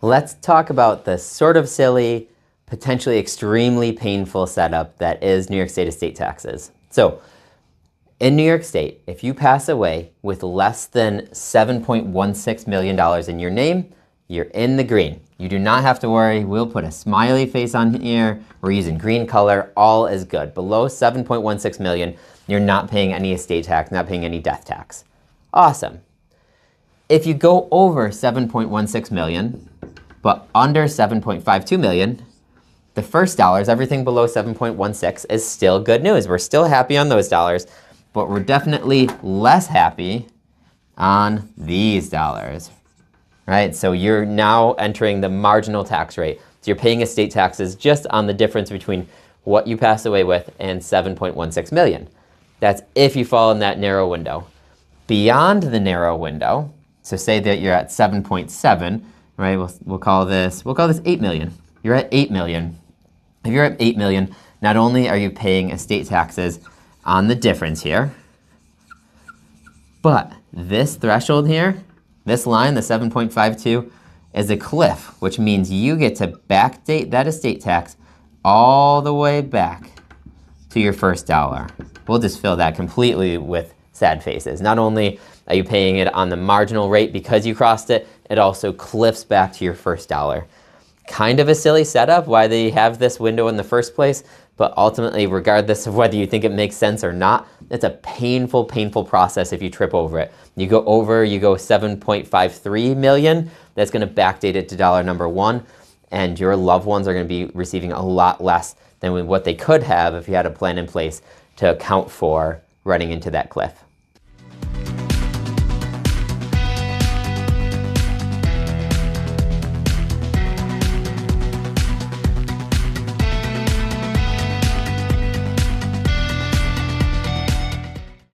let's talk about the sort of silly, potentially extremely painful setup that is New York State estate taxes. So in New York State, if you pass away with less than $7.16 million in your name, you're in the green. You do not have to worry. We'll put a smiley face on here. We're using green color. All is good. Below 7.16 million, you're not paying any estate tax, not paying any death tax. Awesome. If you go over 7.16 million, but under 7.52 million, the first dollars, everything below 7.16 is still good news. We're still happy on those dollars, but we're definitely less happy on these dollars, right? So you're now entering the marginal tax rate. So you're paying estate taxes just on the difference between what you pass away with and 7.16 million. That's if you fall in that narrow window. Beyond the narrow window, so say that you're at 7.7, right? We'll call this 8 million. You're at 8 million. If you're at 8 million, not only are you paying estate taxes on the difference here, but this threshold here, this line, the 7.52, is a cliff, which means you get to backdate that estate tax all the way back to your first dollar. We'll just fill that completely with sad faces. Not only are you paying it on the marginal rate because you crossed it, it also cliffs back to your first dollar. Kind of a silly setup, why they have this window in the first place, but ultimately, regardless of whether you think it makes sense or not, it's a painful, painful process if you trip over it. You go 7.53 million, that's gonna backdate it to dollar number one, and your loved ones are gonna be receiving a lot less than what they could have if you had a plan in place to account for running into that cliff.